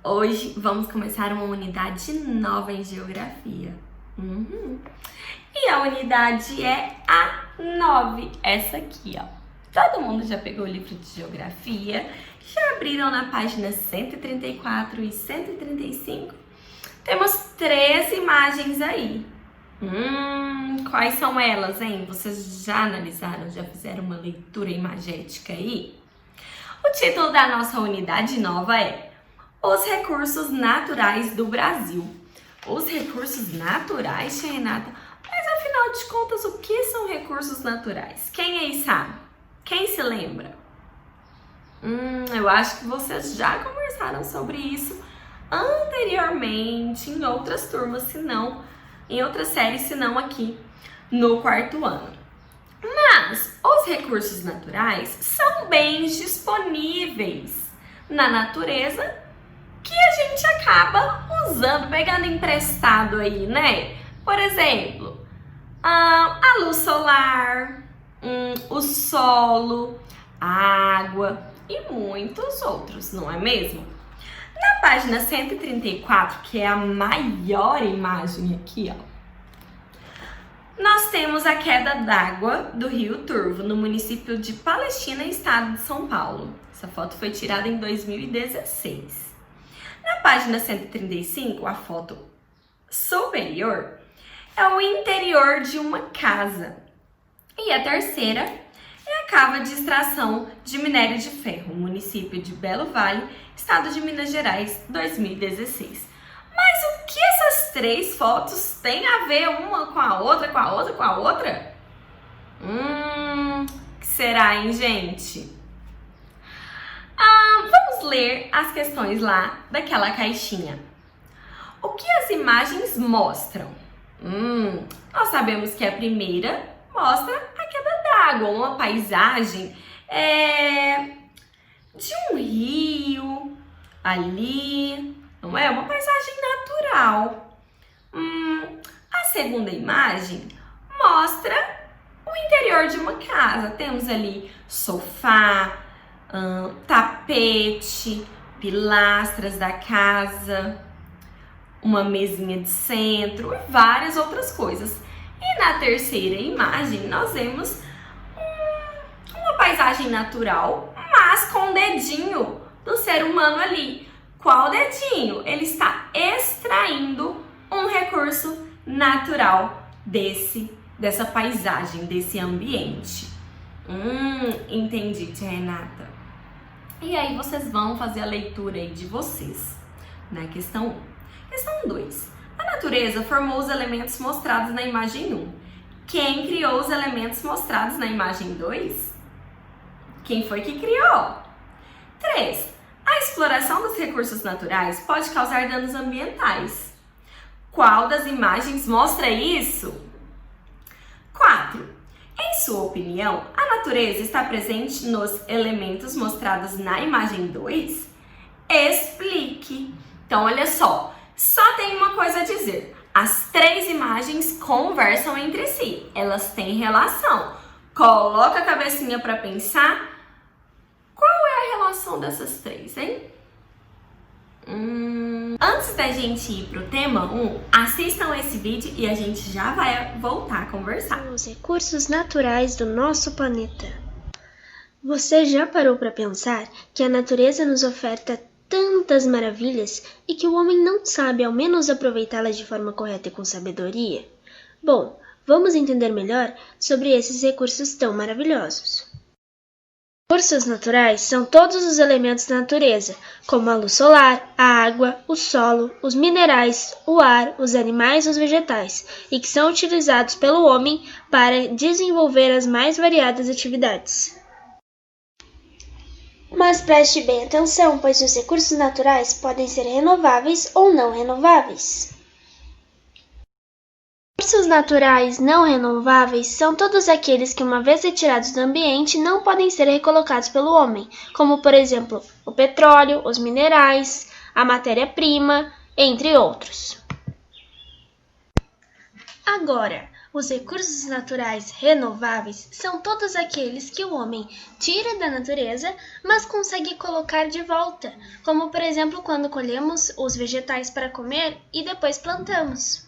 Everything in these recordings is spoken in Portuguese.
Hoje vamos começar uma unidade nova em geografia. E a unidade é a 9, essa aqui, ó. Todo mundo já pegou o livro de geografia, já abriram na página 134 e 135. Temos 3 imagens aí. Quais são elas, hein? Vocês já analisaram, já fizeram uma leitura imagética aí? O título da nossa unidade nova é Os Recursos Naturais do Brasil. Os recursos naturais, tia Renata? Mas afinal de contas, o que são recursos naturais? Quem aí sabe? Quem se lembra? Eu acho que vocês já conversaram sobre isso anteriormente em outras turmas, se não, em outras séries, se não aqui no 4º ano. Mas os recursos naturais são bens disponíveis na natureza que a gente acaba usando, pegando emprestado aí, né? Por exemplo, a luz solar, o solo, a água e muitos outros, não é mesmo? Na página 134, que é a maior imagem aqui, ó, nós temos a queda d'água do Rio Turvo, no município de Palestina, estado de São Paulo. Essa foto foi tirada em 2016. Na página 135, a foto superior é o interior de uma casa. E a terceira é a cava de extração de minério de ferro, município de Belo Vale, estado de Minas Gerais, 2016. Mas o que essas 3 fotos têm a ver uma com a outra, com a outra, com a outra? Que será, hein, gente? Vamos ler as questões lá daquela caixinha. O que as imagens mostram? Nós sabemos que a primeira mostra a queda d'água, uma paisagem de um rio ali, não é? Uma paisagem natural. A segunda imagem mostra o interior de uma casa. Temos ali sofá, tapete, pilastras da casa, uma mesinha de centro e várias outras coisas. E na terceira imagem nós vemos uma paisagem natural, mas com o dedinho do ser humano ali. Qual dedinho? Ele está extraindo um recurso natural dessa paisagem, desse ambiente. Entendi, tia Renata. E aí vocês vão fazer a leitura aí de vocês, na questão 1. Questão 2. A natureza formou os elementos mostrados na imagem 1. Quem criou os elementos mostrados na imagem 2? Quem foi que criou? 3. A exploração dos recursos naturais pode causar danos ambientais. Qual das imagens mostra isso? 4. Em sua opinião, a natureza está presente nos elementos mostrados na imagem 2? Explique. Então, olha só tem uma coisa a dizer. As 3 imagens conversam entre si, elas têm relação. Coloca a cabecinha para pensar. Qual é a relação dessas 3, hein? Antes da gente ir pro tema 1, assistam esse vídeo e a gente já vai voltar a conversar. Os recursos naturais do nosso planeta. Você já parou para pensar que a natureza nos oferta tantas maravilhas e que o homem não sabe ao menos aproveitá-las de forma correta e com sabedoria? Bom, vamos entender melhor sobre esses recursos tão maravilhosos. Recursos naturais são todos os elementos da natureza, como a luz solar, a água, o solo, os minerais, o ar, os animais e os vegetais, e que são utilizados pelo homem para desenvolver as mais variadas atividades. Mas preste bem atenção, pois os recursos naturais podem ser renováveis ou não renováveis. Recursos naturais não renováveis são todos aqueles que, uma vez retirados do ambiente, não podem ser recolocados pelo homem, como, por exemplo, o petróleo, os minerais, a matéria-prima, entre outros. Agora, Os recursos naturais renováveis são todos aqueles que o homem tira da natureza, mas consegue colocar de volta, como por exemplo quando colhemos os vegetais para comer e depois plantamos.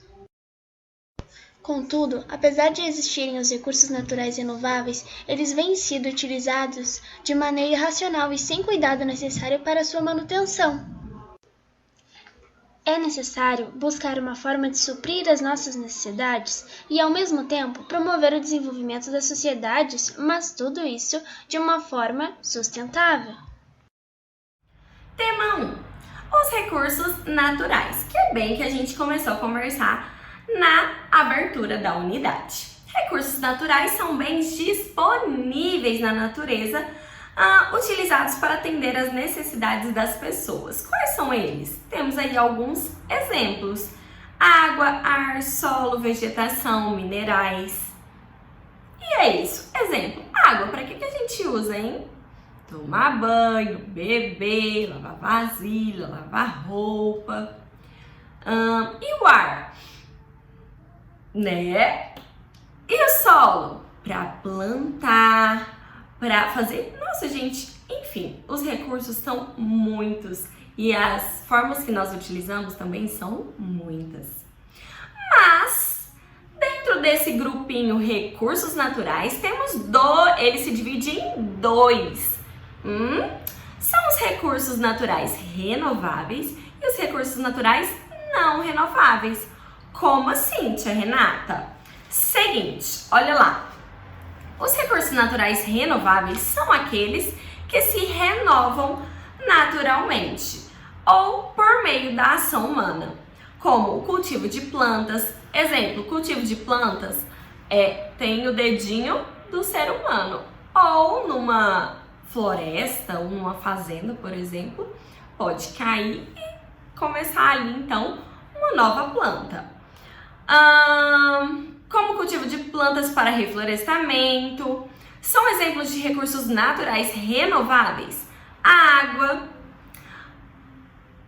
Contudo, apesar de existirem os recursos naturais renováveis, eles vêm sido utilizados de maneira irracional e sem cuidado necessário para sua manutenção. É necessário buscar uma forma de suprir as nossas necessidades e, ao mesmo tempo, promover o desenvolvimento das sociedades, mas tudo isso de uma forma sustentável. Tema 1. Os recursos naturais, que é bem que a gente começou a conversar na abertura da unidade. Recursos naturais são bens disponíveis na natureza, utilizados para atender às necessidades das pessoas. Quais são eles? Temos aí alguns exemplos: água, ar, solo, vegetação, minerais. E é isso. Exemplo: água. Para que a gente usa, hein? Tomar banho, beber, lavar vasilha, lavar roupa. E o ar? Né? E o solo? Para plantar, para fazer... Nossa, gente, enfim, os recursos são muitos e as formas que nós utilizamos também são muitas. Mas, dentro desse grupinho recursos naturais, ele se divide em dois. São os recursos naturais renováveis e os recursos naturais não renováveis. Como assim, tia Renata? Seguinte, olha lá. Os recursos naturais renováveis são aqueles que se renovam naturalmente ou por meio da ação humana, como o cultivo de plantas. Exemplo, cultivo de plantas tem o dedinho do ser humano, ou numa floresta ou numa fazenda, por exemplo, pode cair e começar ali então uma nova planta. Como cultivo de plantas para reflorestamento, são exemplos de recursos naturais renováveis: a água,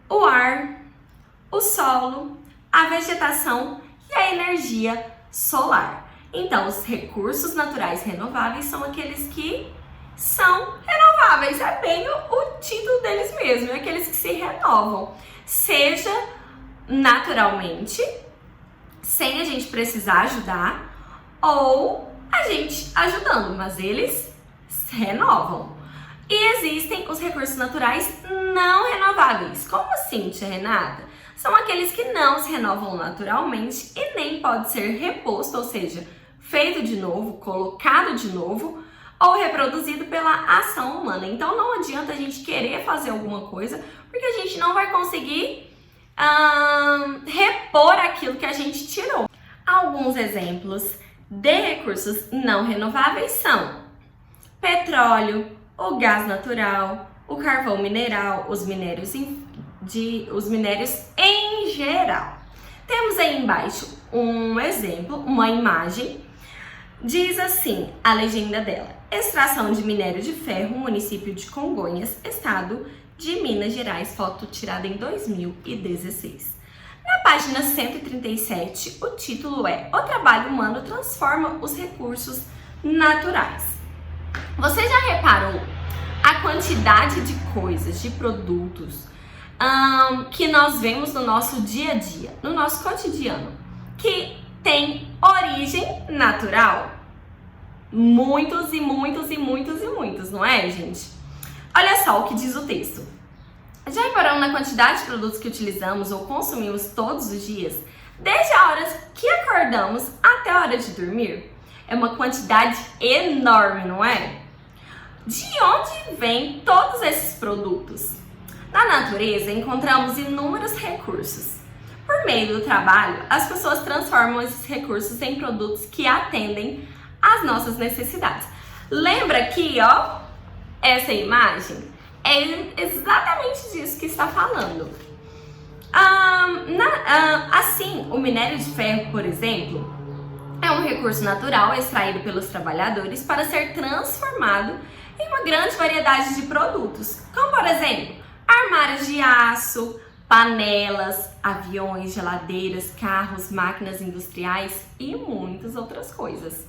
o ar, o solo, a vegetação e a energia solar. Então, os recursos naturais renováveis são aqueles que são renováveis, é bem o título deles mesmo, é aqueles que se renovam, seja naturalmente, sem a gente precisar ajudar, ou a gente ajudando, mas eles se renovam. E existem os recursos naturais não renováveis. Como assim, tia Renata? São aqueles que não se renovam naturalmente e nem pode ser reposto, ou seja, feito de novo, colocado de novo, ou reproduzido pela ação humana. Então não adianta a gente querer fazer alguma coisa, porque a gente não vai conseguir repor aquilo que a gente tirou. Alguns exemplos de recursos não renováveis são petróleo, o gás natural, o carvão mineral, os minérios em geral. Temos aí embaixo um exemplo, uma imagem. Diz assim a legenda dela: extração de minério de ferro, município de Congonhas, estado de Minas Gerais, foto tirada em 2016. Na página 137, o título é: O trabalho humano transforma os recursos naturais. Você já reparou a quantidade de coisas, de produtos que nós vemos no nosso dia a dia, no nosso cotidiano, que tem origem natural? Muitos e muitos e muitos e muitos, não é, gente? Olha só o que diz o texto. Já reparou na quantidade de produtos que utilizamos ou consumimos todos os dias, desde a hora que acordamos até a hora de dormir? É uma quantidade enorme, não é? De onde vêm todos esses produtos? Na natureza, encontramos inúmeros recursos. Por meio do trabalho, as pessoas transformam esses recursos em produtos que atendem às nossas necessidades. Lembra aqui, ó, essa imagem? É exatamente disso que está falando. Assim, o minério de ferro, por exemplo, é um recurso natural extraído pelos trabalhadores para ser transformado em uma grande variedade de produtos, como por exemplo, armários de aço, panelas, aviões, geladeiras, carros, máquinas industriais e muitas outras coisas.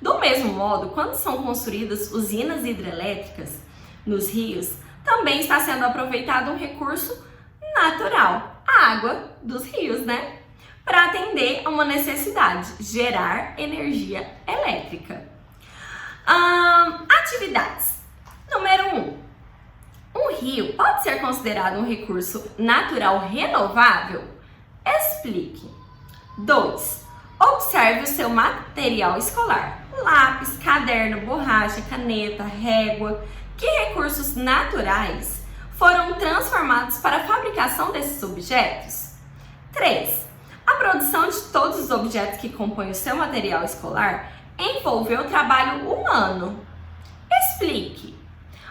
Do mesmo modo, quando são construídas usinas hidrelétricas nos rios, também está sendo aproveitado um recurso natural, a água dos rios, né? Para atender a uma necessidade, gerar energia elétrica. Atividades. Número 1. Um rio pode ser considerado um recurso natural renovável? Explique. 2. Observe o seu material escolar. Lápis, caderno, borracha, caneta, régua. Que recursos naturais foram transformados para a fabricação desses objetos? 3. A produção de todos os objetos que compõem o seu material escolar envolveu trabalho humano. Explique.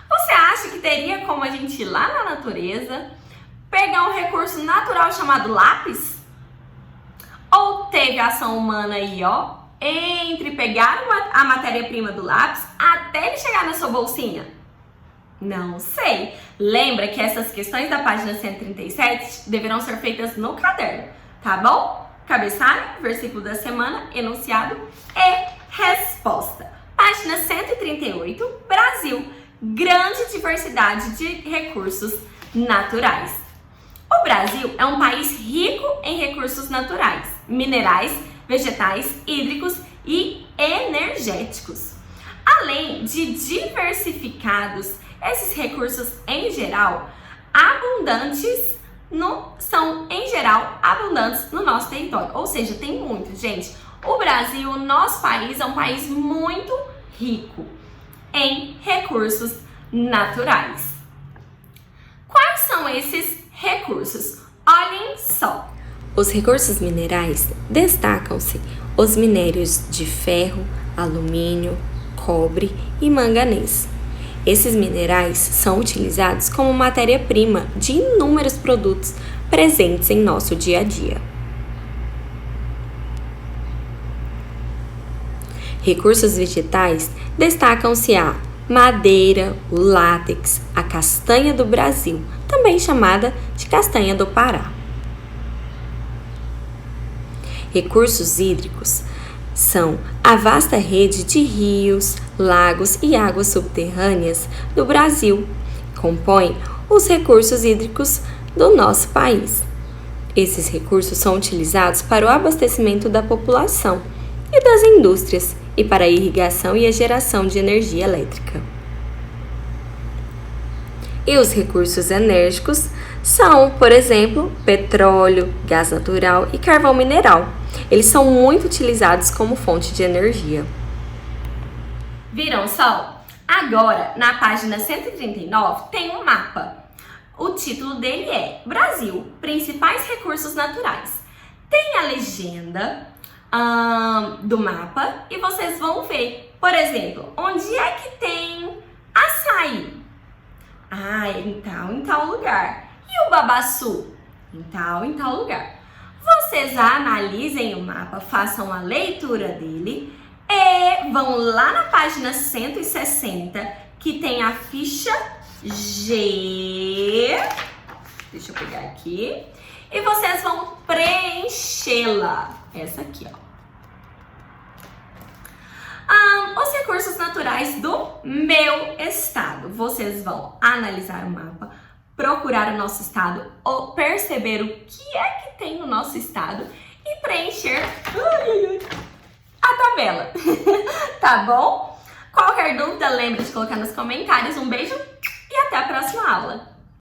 Você acha que teria como a gente ir lá na natureza, pegar um recurso natural chamado lápis? Ou teve ação humana aí, ó, entre pegar a matéria-prima do lápis até ele chegar na sua bolsinha? Não sei. Lembra que essas questões da página 137 deverão ser feitas no caderno, tá bom? Cabeçalho, versículo da semana, enunciado e resposta. Página 138, Brasil. Grande diversidade de recursos naturais. O Brasil é um país rico em recursos naturais, minerais, vegetais, hídricos e energéticos. Além de diversificados, esses recursos em geral são abundantes no nosso território. Ou seja, tem muito, gente. O Brasil, nosso país, é um país muito rico em recursos naturais. Quais são esses recursos? Olhem só. Os recursos minerais destacam-se os minérios de ferro, alumínio, cobre e manganês. Esses minerais são utilizados como matéria-prima de inúmeros produtos presentes em nosso dia a dia. Recursos vegetais destacam-se a madeira, o látex, a castanha do Brasil, também chamada de castanha do Pará. Recursos hídricos são a vasta rede de rios, lagos e águas subterrâneas do Brasil, compõem os recursos hídricos do nosso país. Esses recursos são utilizados para o abastecimento da população e das indústrias e para a irrigação e a geração de energia elétrica. E os recursos enérgicos são, por exemplo, petróleo, gás natural e carvão mineral. Eles são muito utilizados como fonte de energia. Viram só? Agora, na página 139, tem um mapa. O título dele é Brasil, principais recursos naturais. Tem a legenda do mapa e vocês vão ver, por exemplo, onde é que tem açaí? Em tal lugar. E o babaçu? Em tal lugar. Vocês analisem o mapa, façam a leitura dele e vão lá na página 160, que tem a ficha G. Deixa eu pegar aqui. E vocês vão preenchê-la. Essa aqui, ó. Os recursos naturais do meu estado. Vocês vão analisar o mapa, procurar o nosso estado, ou perceber o que é que tem no nosso estado e preencher a tabela. Tá bom? Qualquer dúvida, lembre de colocar nos comentários. Um beijo e até a próxima aula.